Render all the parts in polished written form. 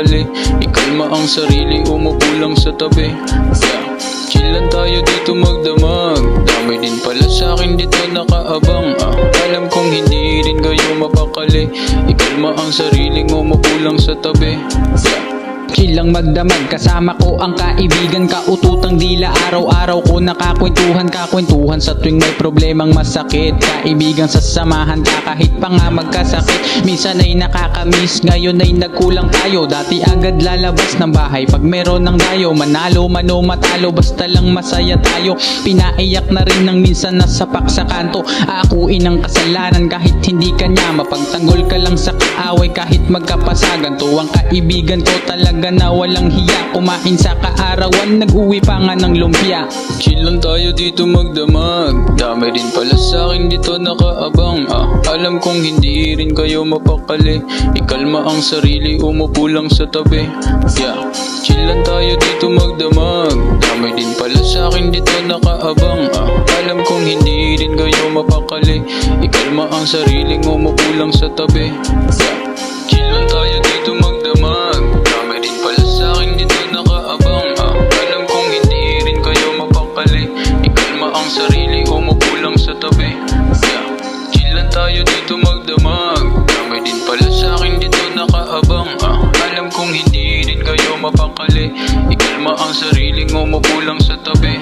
mapakali. Ikalma ang sarili, umupo lang sa tabi. Chill lang tayo dito magdamag. Dami din pala sa'kin dito nakaabang. Alam kong hindi rin kayo mapakali. Ikalma ang sarili, umupo lang sa tabi. Chill lang magdamag, kasama ko ang kaibigan, kaututang dila. Araw-araw ko nakakwentuhan, kakwentuhan sa tuwing may problemang masakit. Kaibigan sa samahan ka kahit pa nga magkasakit. Minsan ay nakakamiss, ngayon ay nagkulang tayo. Dati agad lalabas ng bahay pag meron ng dayo. Manalo, mano, matalo, basta lang masaya tayo. Pinaiyak na rin ng minsan nasapak sa kanto. Aakuin ang kasalanan kahit hindi kanya. Mapagtanggol ka lang sa kaaway kahit magkapasagan. Tuwang kaibigan ko talaga na walang hiya. Kumain sa kaarawan, nag-uwi pa nga ng lumpia. Chill lang tayo dito magdamag. Dami rin pala sa'kin dito nakaabang. Alam kong hindi rin kayo mapakali. Ikalma ang sarili, umupo lang sa tabi. Chill lang tayo dito magdamag. Dami din pala sa'kin dito nakaabang. Alam kong hindi rin kayo mapakali. Ikalma ang sarili, umupo lang sa tabi. Chill lang tayo dito magdamag. Dami din pala sa'kin dito nakaabang. Alam kong hindi rin kayo mapakali. Ikalma ang sarili, umupo lang sa tabi. Chill lang tayo dito magdamag. Dami din pala sa'kin dito nakaabang. Alam kong hindi rin kayo mapakali. Ikalma ang sarili, umupo lang sa tabi.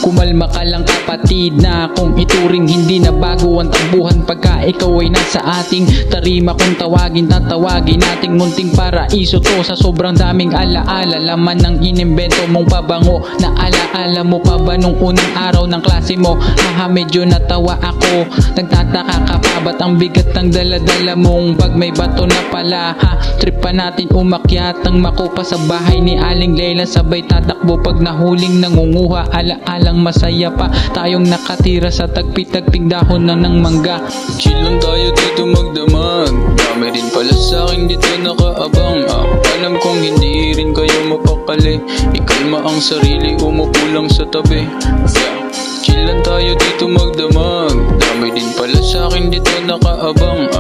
Kumalma ka lang kapatid, na kung ituring hindi na bago ang tambuhan. Pagka ikaw ay nasa ating tarima, kung tawagin tatawagin nating munting paraiso to. Sa sobrang daming alaala, laman ng inimbento mong pabango. Na alaala mo pa ba nung unang araw ng klase mo? Haha, medyo natawa ako. Nagtataka ka pa ba't ang bigat ng daladala mong bag? May bato na pala ha. Trip pa natin umakyat ang makupa sa bahay ni Aling Leila. Sabay tatakbo pag nahuling nangunguha. Alaalang masaya pa tayong nakatira sa tagpi-tagping dahon na ng mangga. Chill lang tayo dito magdamag. Dami rin pala sa'kin dito nakaabang. Alam kong hindi rin kayo mapakali. Ikalma ang sarili, umupo lang sa tabi. Chill lang tayo dito magdamag. Dami din pala sa'kin dito nakaabang.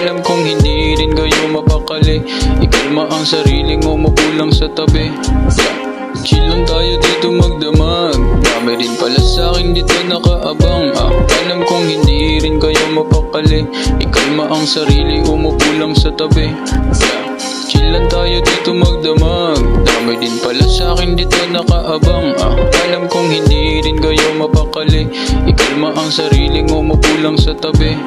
Alam kong hindi rin kayo mapakali. Ikalma ang sarili, umupo lang sa tabi. Chill lang tayo dito magdamag. Dami rin pala sa'kin dito nakaabang. Alam kong hindi rin kayo mapakali. Ikalma ang sarili, umupo lang sa tabi. Chill lang tayo dito magdamag. Dami din pala sa'kin dito nakaabang. Alam kong hindi rin kayo mapakali. Ikalma ang sarili, umupo lang sa tabi.